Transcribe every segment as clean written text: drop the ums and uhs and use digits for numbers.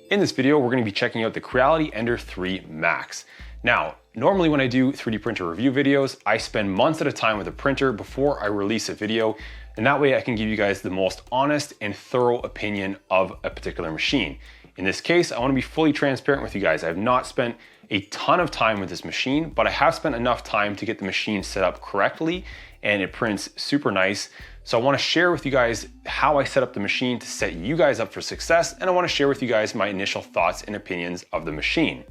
In this video, we're going to be checking out the Creality Ender 3 Max. Now, normally when I do 3D printer review videos, I spend months at a time with a printer before I release a video, and that way I can give you guys the most honest and thorough opinion of a particular machine. In this case, I want to be fully transparent with you guys. I have not spent a ton of time with this machine, but I have spent enough time to get the machine set up correctly, and it prints super nice. So I want to share with you guys how I set up the machine to set you guys up for success, and I want to share with you guys my initial thoughts and opinions of the machine.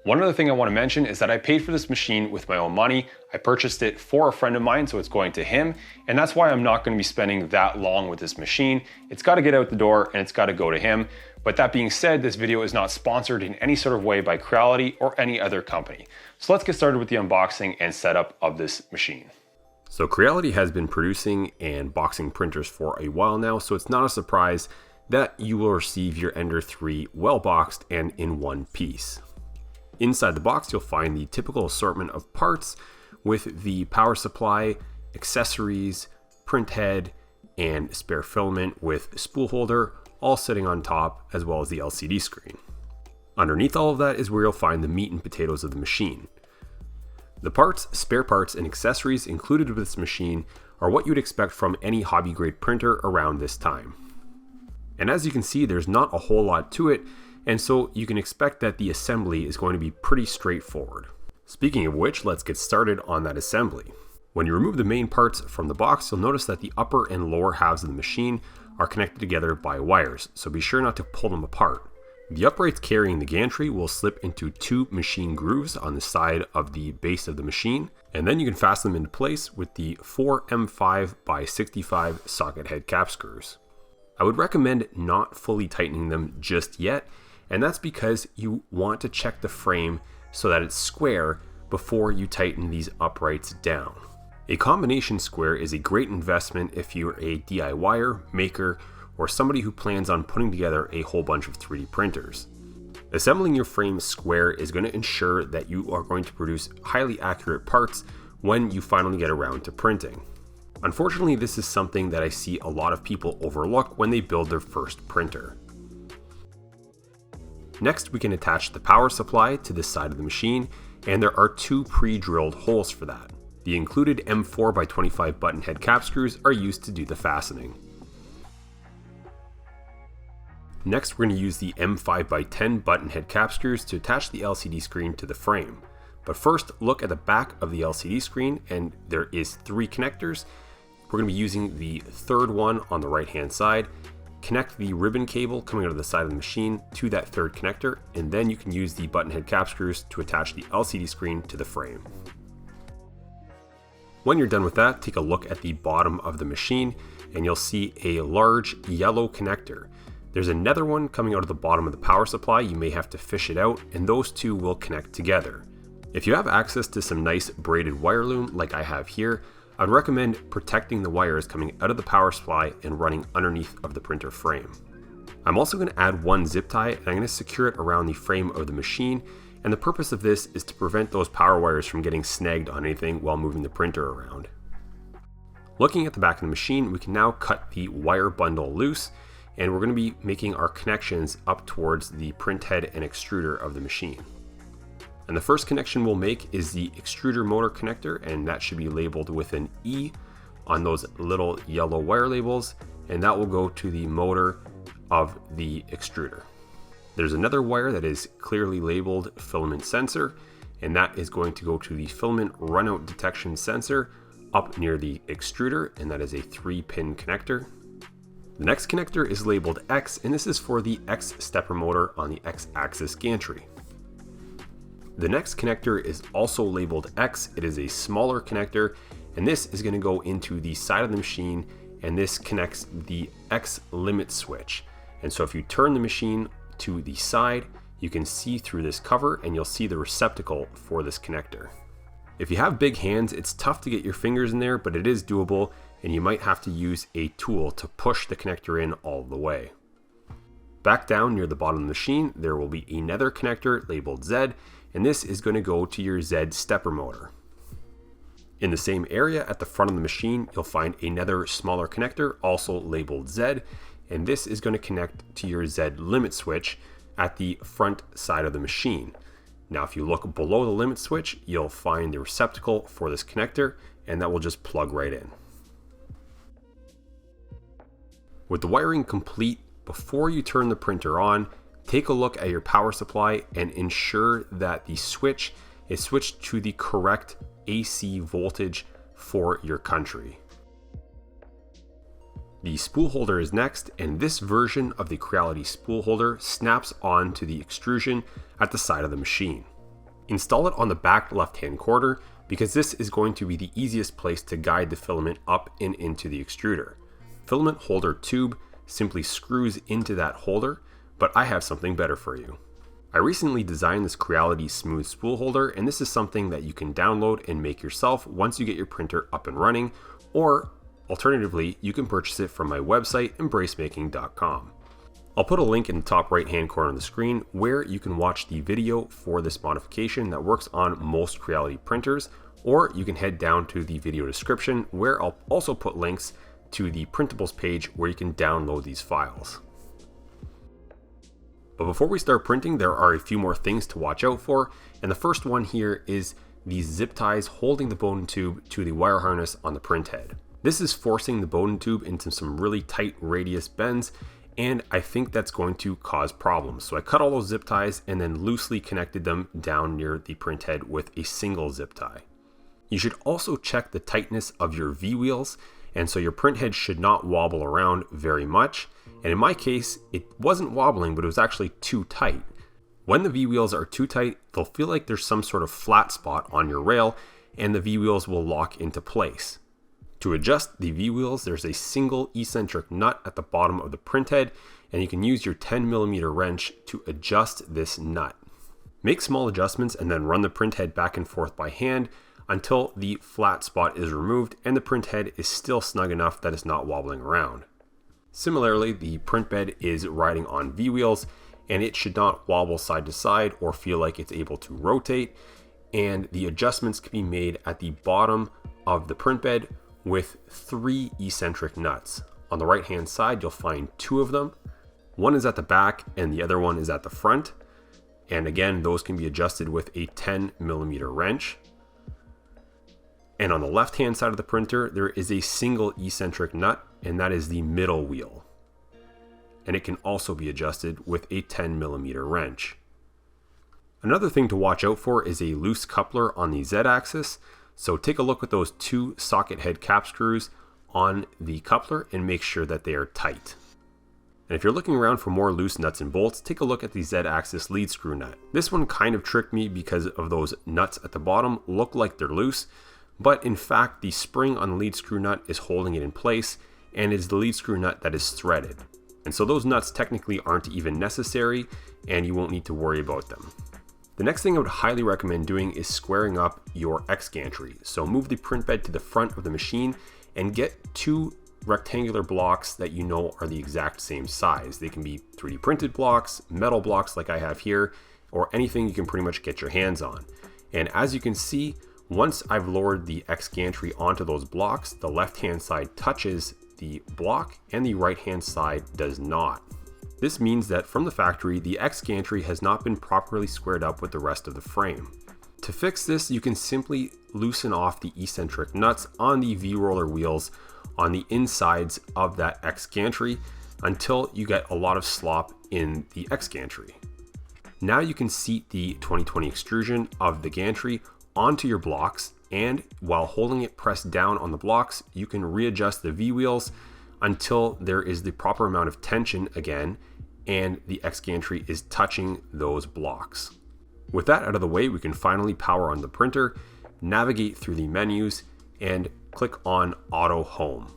One other thing I want to mention is that I paid for this machine with my own money. I purchased it for a friend of mine, so it's going to him, and that's why I'm not going to be spending that long with this machine. It's got to get out the door and it's got to go to him. But that being said, this video is not sponsored in any sort of way by Creality or any other company. So let's get started with the unboxing and setup of this machine. So Creality has been producing and boxing printers for a while now, so it's not a surprise that you will receive your Ender 3 well boxed and in one piece. Inside the box, you'll find the typical assortment of parts with the power supply, accessories, print head, and spare filament with spool holder, all sitting on top, as well as the LCD screen. Underneath all of that is where you'll find the meat and potatoes of the machine. The parts, spare parts, and accessories included with this machine are what you'd expect from any hobby grade printer around this time. And as you can see, there's not a whole lot to it, and so you can expect that the assembly is going to be pretty straightforward. Speaking of which, let's get started on that assembly. When you remove the main parts from the box, you'll notice that the upper and lower halves of the machine are connected together by wires, so be sure not to pull them apart. The uprights carrying the gantry will slip into two machine grooves on the side of the base of the machine, and then you can fasten them into place with the 4 M5x65 socket head cap screws. I would recommend not fully tightening them just yet, and that's because you want to check the frame so that it's square before you tighten these uprights down. A combination square is a great investment if you're a DIYer, maker, or somebody who plans on putting together a whole bunch of 3D printers. Assembling your frame square is going to ensure that you are going to produce highly accurate parts when you finally get around to printing. Unfortunately, this is something that I see a lot of people overlook when they build their first printer. Next, we can attach the power supply to this side of the machine, and there are two pre-drilled holes for that. The included M4x25 button head cap screws are used to do the fastening. Next, we're going to use the M5x10 button head cap screws to attach the LCD screen to the frame. But first, look at the back of the LCD screen, and there is 3 connectors. We're going to be using the third one on the right hand side. Connect the ribbon cable coming out of the side of the machine to that third connector, and then you can use the button head cap screws to attach the LCD screen to the frame. When you're done with that, take a look at the bottom of the machine, and you'll see a large yellow connector. There's another one coming out of the bottom of the power supply. You may have to fish it out, and those two will connect together. If you have access to some nice braided wire loom like I have here, I'd recommend protecting the wires coming out of the power supply and running underneath of the printer frame. I'm also going to add one zip tie, and I'm going to secure it around the frame of the machine, and the purpose of this is to prevent those power wires from getting snagged on anything while moving the printer around. Looking at the back of the machine, we can now cut the wire bundle loose, and we're going to be making our connections up towards the print head and extruder of the machine. And the first connection we'll make is the extruder motor connector, and that should be labeled with an E on those little yellow wire labels, and that will go to the motor of the extruder. There's another wire that is clearly labeled filament sensor, and that is going to go to the filament runout detection sensor up near the extruder, and that is a 3-pin connector. The next connector is labeled X, and this is for the X stepper motor on the X-axis gantry. The next connector is also labeled X. It is a smaller connector, and this is going to go into the side of the machine, and this connects the X limit switch. And so if you turn the machine to the side, you can see through this cover, and you'll see the receptacle for this connector. If you have big hands, it's tough to get your fingers in there, but it is doable, and you might have to use a tool to push the connector in all the way. Back down near the bottom of the machine, there will be another connector labeled Z, and this is going to go to your Z stepper motor. In the same area at the front of the machine, you'll find another smaller connector also labeled Z, and this is going to connect to your Z limit switch, at the front side of the machine. Now, if you look below the limit switch, you'll find the receptacle for this connector, and that will just plug right in. With the wiring complete, before you turn the printer on, take a look at your power supply and ensure that the switch is switched to the correct AC voltage for your country. The spool holder is next, and this version of the Creality spool holder snaps onto the extrusion at the side of the machine. Install it on the back left-hand corner because this is going to be the easiest place to guide the filament up and into the extruder. Filament holder tube simply screws into that holder, but I have something better for you. I recently designed this Creality smooth spool holder, and this is something that you can download and make yourself once you get your printer up and running, or alternatively, you can purchase it from my website, embracemaking.com. I'll put a link in the top right hand corner of the screen where you can watch the video for this modification that works on most Creality printers, or you can head down to the video description where I'll also put links to the printables page where you can download these files. But before we start printing, there are a few more things to watch out for, and the first one here is these zip ties holding the Bowden tube to the wire harness on the print head. This is forcing the Bowden tube into some really tight radius bends, and I think that's going to cause problems. So I cut all those zip ties and then loosely connected them down near the print head with a single zip tie. You should also check the tightness of your V-wheels, and so your print head should not wobble around very much. And in my case, it wasn't wobbling, but it was actually too tight. When the V-wheels are too tight, they'll feel like there's some sort of flat spot on your rail, and the V-wheels will lock into place. To adjust the V-wheels, there's a single eccentric nut at the bottom of the print head, and you can use your 10mm wrench to adjust this nut. Make small adjustments and then run the print head back and forth by hand until the flat spot is removed and the print head is still snug enough that it's not wobbling around. Similarly, the print bed is riding on V-wheels, and it should not wobble side to side or feel like it's able to rotate, and the adjustments can be made at the bottom of the print bed with 3 eccentric nuts. On the right hand side, you'll find 2 of them. One is at the back and the other one is at the front. And again, those can be adjusted with a 10mm wrench. And on the left hand side of the printer, there is a single eccentric nut, and that is the middle wheel. And it can also be adjusted with a 10mm wrench. Another thing to watch out for is a loose coupler on the Z-axis. So take a look at those 2 socket head cap screws on the coupler and make sure that they are tight. And if you're looking around for more loose nuts and bolts, take a look at the Z-axis lead screw nut. This one kind of tricked me because of those nuts at the bottom look like they're loose, but in fact the spring on the lead screw nut is holding it in place, and it is the lead screw nut that is threaded. And so those nuts technically aren't even necessary, and you won't need to worry about them. The next thing I would highly recommend doing is squaring up your X gantry. So move the print bed to the front of the machine and get 2 rectangular blocks that you know are the exact same size. They can be 3D printed blocks, metal blocks like I have here, or anything you can pretty much get your hands on. And as you can see, once I've lowered the X gantry onto those blocks, the left hand side touches the block and the right hand side does not. This means that from the factory, the X gantry has not been properly squared up with the rest of the frame. To fix this, you can simply loosen off the eccentric nuts on the V-roller wheels on the insides of that X gantry until you get a lot of slop in the X gantry. Now you can seat the 2020 extrusion of the gantry onto your blocks, and while holding it pressed down on the blocks, you can readjust the V-wheels until there is the proper amount of tension again and the X gantry is touching those blocks. With that out of the way, we can finally power on the printer, navigate through the menus, and click on Auto Home.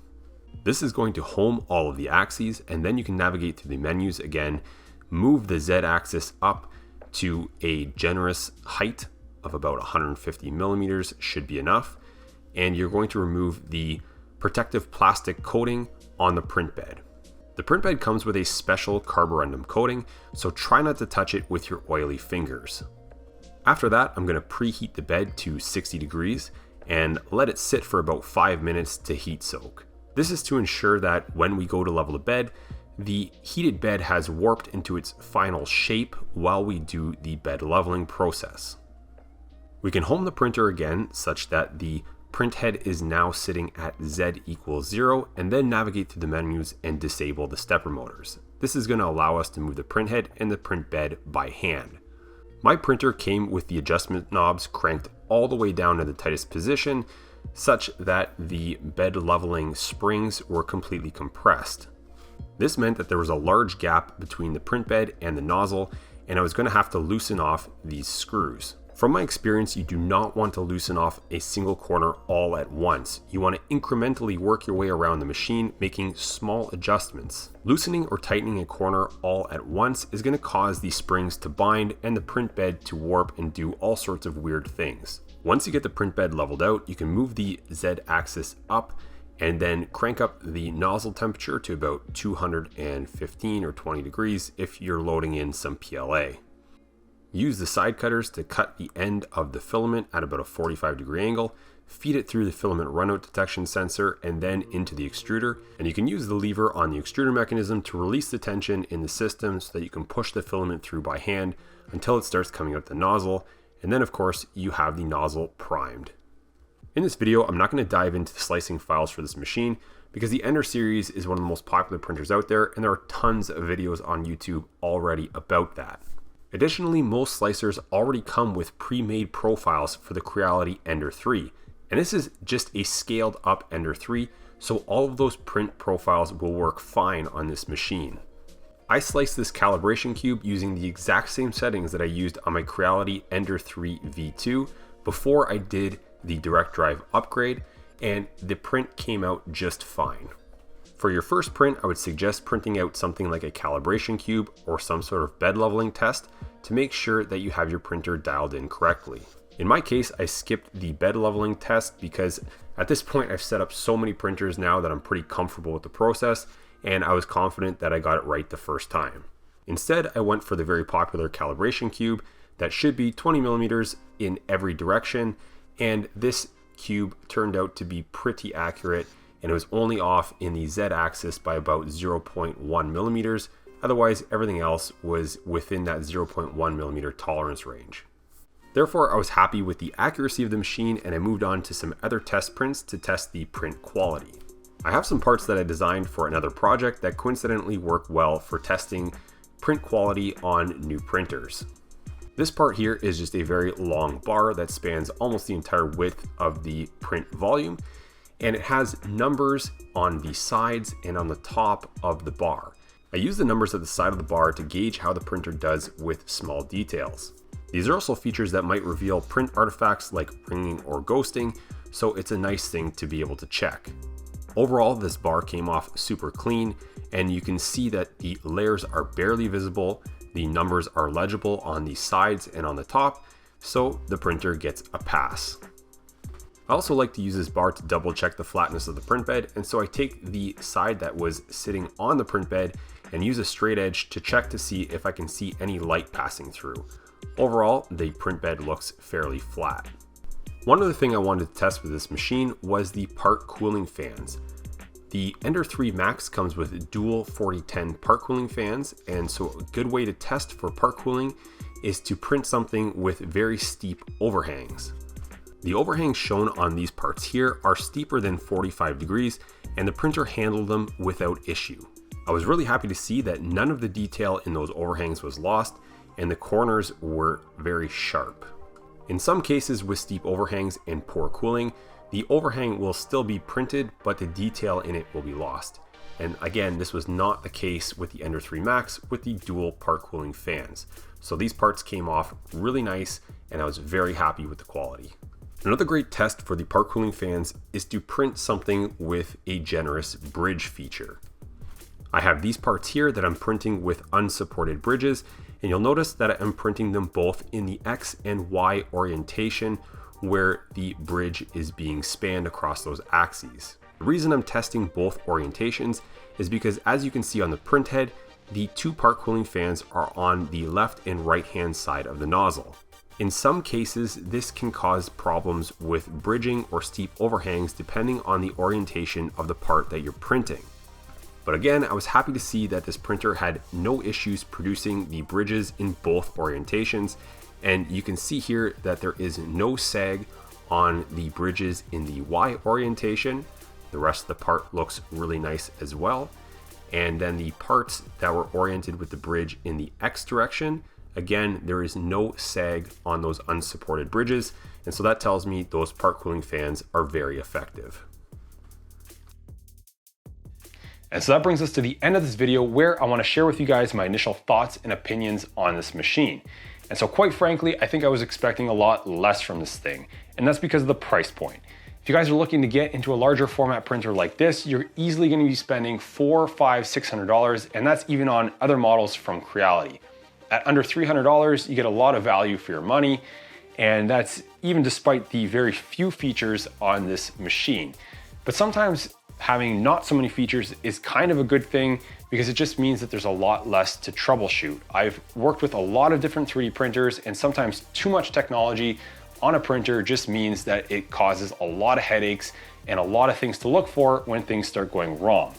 This is going to home all of the axes, and then you can navigate through the menus again, move the Z-axis up to a generous height of about 150mm should be enough, and you're going to remove the protective plastic coating on the print bed. The print bed comes with a special carborundum coating, so try not to touch it with your oily fingers. After that, I'm going to preheat the bed to 60 degrees and let it sit for about 5 minutes to heat soak. This is to ensure that when we go to level the bed, the heated bed has warped into its final shape while we do the bed leveling process. We can home the printer again such that the print head is now sitting at Z equals 0, and then navigate through the menus and disable the stepper motors. This is going to allow us to move the print head and the print bed by hand. My printer came with the adjustment knobs cranked all the way down to the tightest position, such that the bed leveling springs were completely compressed. This meant that there was a large gap between the print bed and the nozzle, and I was going to have to loosen off these screws. From my experience, you do not want to loosen off a single corner all at once. You want to incrementally work your way around the machine, making small adjustments. Loosening or tightening a corner all at once is going to cause the springs to bind and the print bed to warp and do all sorts of weird things. Once you get the print bed leveled out, you can move the Z axis up and then crank up the nozzle temperature to about 215 or 20 degrees if you're loading in some PLA. Use the side cutters to cut the end of the filament at about a 45-degree angle, feed it through the filament runout detection sensor and then into the extruder, and you can use the lever on the extruder mechanism to release the tension in the system so that you can push the filament through by hand until it starts coming out the nozzle, and then of course you have the nozzle primed. In this video, I'm not going to dive into the slicing files for this machine because the Ender series is one of the most popular printers out there and there are tons of videos on YouTube already about that. Additionally, most slicers already come with pre-made profiles for the Creality Ender 3, and this is just a scaled up Ender 3, so all of those print profiles will work fine on this machine. I sliced this calibration cube using the exact same settings that I used on my Creality Ender 3 V2 before I did the direct drive upgrade, and the print came out just fine. For your first print, I would suggest printing out something like a calibration cube or some sort of bed leveling test to make sure that you have your printer dialed in correctly. In my case, I skipped the bed leveling test because at this point I've set up so many printers now that I'm pretty comfortable with the process, and I was confident that I got it right the first time. Instead, I went for the very popular calibration cube that should be 20 millimeters in every direction, and this cube turned out to be pretty accurate, and it was only off in the Z axis by about 0.1 millimeters. Otherwise, everything else was within that 0.1 millimeter tolerance range. Therefore, I was happy with the accuracy of the machine, and I moved on to some other test prints to test the print quality. I have some parts that I designed for another project that coincidentally work well for testing print quality on new printers. This part here is just a very long bar that spans almost the entire width of the print volume, and it has numbers on the sides and on the top of the bar. I use the numbers at the side of the bar to gauge how the printer does with small details. These are also features that might reveal print artifacts like ringing or ghosting, so it's a nice thing to be able to check. Overall, this bar came off super clean, and you can see that the layers are barely visible, the numbers are legible on the sides and on the top, so the printer gets a pass. I also like to use this bar to double check the flatness of the print bed, and so I take the side that was sitting on the print bed and use a straight edge to check to see if I can see any light passing through. Overall, the print bed looks fairly flat. One other thing I wanted to test with this machine was the part cooling fans. The Ender 3 Max comes with dual 4010 part cooling fans, and so a good way to test for part cooling is to print something with very steep overhangs. The overhangs shown on these parts here are steeper than 45 degrees, and the printer handled them without issue. I was really happy to see that none of the detail in those overhangs was lost, and the corners were very sharp. In some cases with steep overhangs and poor cooling, the overhang will still be printed, but the detail in it will be lost. And again, this was not the case with the Ender 3 Max with the dual part cooling fans. So these parts came off really nice, and I was very happy with the quality. Another great test for the part cooling fans is to print something with a generous bridge feature. I have these parts here that I'm printing with unsupported bridges, and you'll notice that I'm printing them both in the X and Y orientation where the bridge is being spanned across those axes. The reason I'm testing both orientations is because, as you can see on the print head, the two part cooling fans are on the left and right hand side of the nozzle. In some cases, this can cause problems with bridging or steep overhangs depending on the orientation of the part that you're printing. But again, I was happy to see that this printer had no issues producing the bridges in both orientations. And you can see here that there is no sag on the bridges in the Y orientation. The rest of the part looks really nice as well. And then the parts that were oriented with the bridge in the X direction, again, there is no sag on those unsupported bridges. And so that tells me those part cooling fans are very effective. And so that brings us to the end of this video, where I want to share with you guys my initial thoughts and opinions on this machine. And so quite frankly, I think I was expecting a lot less from this thing. And that's because of the price point. If you guys are looking to get into a larger format printer like this, you're easily going to be spending $400, $500, $600, and that's even on other models from Creality. At under $300, you get a lot of value for your money, and that's even despite the very few features on this machine. But sometimes having not so many features is kind of a good thing, because it just means that there's a lot less to troubleshoot. I've worked with a lot of different 3D printers, and sometimes too much technology on a printer just means that it causes a lot of headaches and a lot of things to look for when things start going wrong.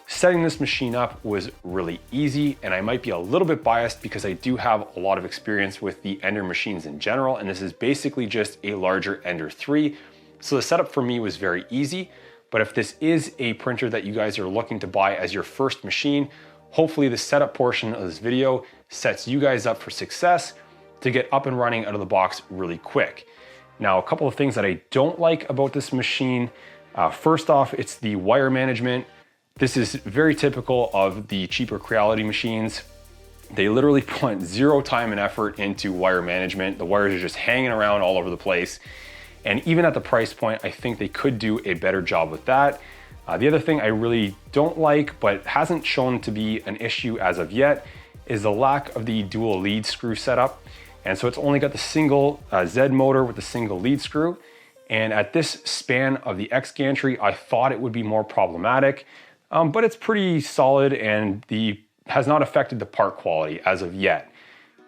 Setting this machine up was really easy, and I might be a little bit biased because I do have a lot of experience with the Ender machines in general, and this is basically just a larger Ender 3. So the setup for me was very easy. But if this is a printer that you guys are looking to buy as your first machine, hopefully the setup portion of this video sets you guys up for success to get up and running out of the box really quick. Now, a couple of things that I don't like about this machine. First off, it's the wire management. This is very typical of the cheaper Creality machines. They literally put zero time and effort into wire management. The wires are just hanging around all over the place. And even at the price point, I think they could do a better job with that. The other thing I really don't like, but hasn't shown to be an issue as of yet, is the lack of the dual lead screw setup. And so it's only got the single Z motor with the single lead screw. And at this span of the X gantry, I thought it would be more problematic, but it's pretty solid and has not affected the part quality as of yet.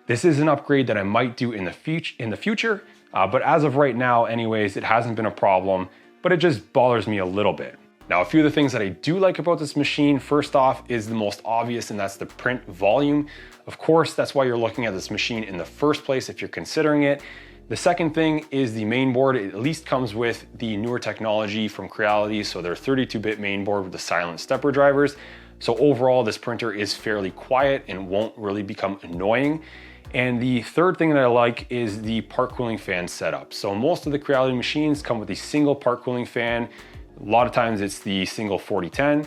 This is an upgrade that I might do in the future, but as of right now anyways, it hasn't been a problem, but it just bothers me a little bit. Now, a few of the things that I do like about this machine, first off, is the most obvious, and that's the print volume. Of course, that's why you're looking at this machine in the first place if you're considering it. The second thing is the main board. It at least comes with the newer technology from Creality, so their 32-bit main board with the silent stepper drivers. So overall, this printer is fairly quiet and won't really become annoying. And the third thing that I like is the part cooling fan setup. So most of the Creality machines come with a single part cooling fan. A lot of times it's the single 4010.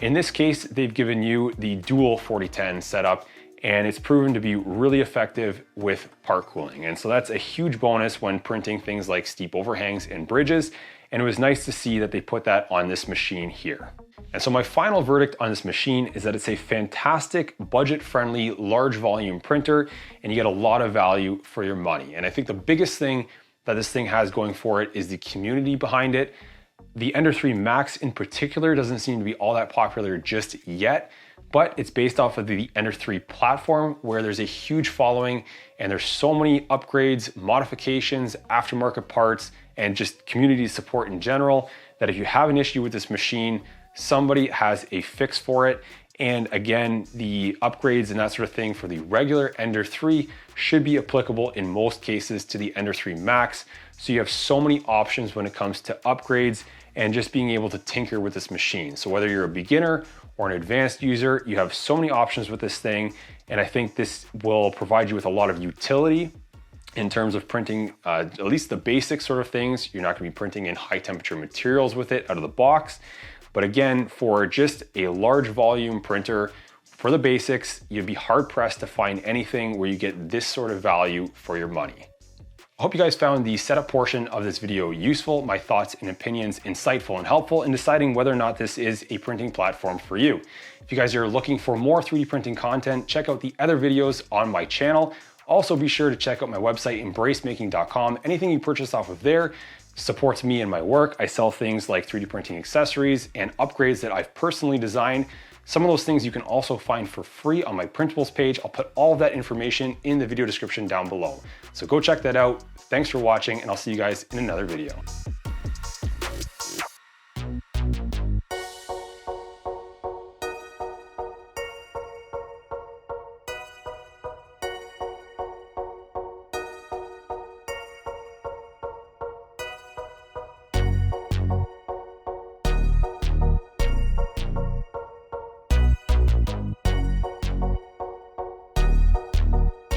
In this case, they've given you the dual 4010 setup, and it's proven to be really effective with part cooling. And so that's a huge bonus when printing things like steep overhangs and bridges. And it was nice to see that they put that on this machine here. And so my final verdict on this machine is that it's a fantastic, budget-friendly, large volume printer, and you get a lot of value for your money. And I think the biggest thing that this thing has going for it is the community behind it. The Ender 3 Max in particular doesn't seem to be all that popular just yet, but it's based off of the Ender 3 platform, where there's a huge following and there's so many upgrades, modifications, aftermarket parts, and just community support in general, that if you have an issue with this machine, somebody has a fix for it. And again, the upgrades and that sort of thing for the regular Ender 3 should be applicable in most cases to the Ender 3 Max. So you have so many options when it comes to upgrades and just being able to tinker with this machine. So whether you're a beginner or an advanced user, you have so many options with this thing. And I think this will provide you with a lot of utility in terms of printing at least the basic sort of things. You're not gonna be printing in high temperature materials with it out of the box. But again, for just a large volume printer, for the basics, you'd be hard pressed to find anything where you get this sort of value for your money. I hope you guys found the setup portion of this video useful, my thoughts and opinions insightful and helpful in deciding whether or not this is a printing platform for you. If you guys are looking for more 3D printing content, check out the other videos on my channel. Also be sure to check out my website, embracemaking.com. Anything you purchase off of there supports me and my work. I sell things like 3D printing accessories and upgrades that I've personally designed. Some of those things you can also find for free on my printables page. I'll put all of that information in the video description down below. So go check that out. Thanks for watching, and I'll see you guys in another video.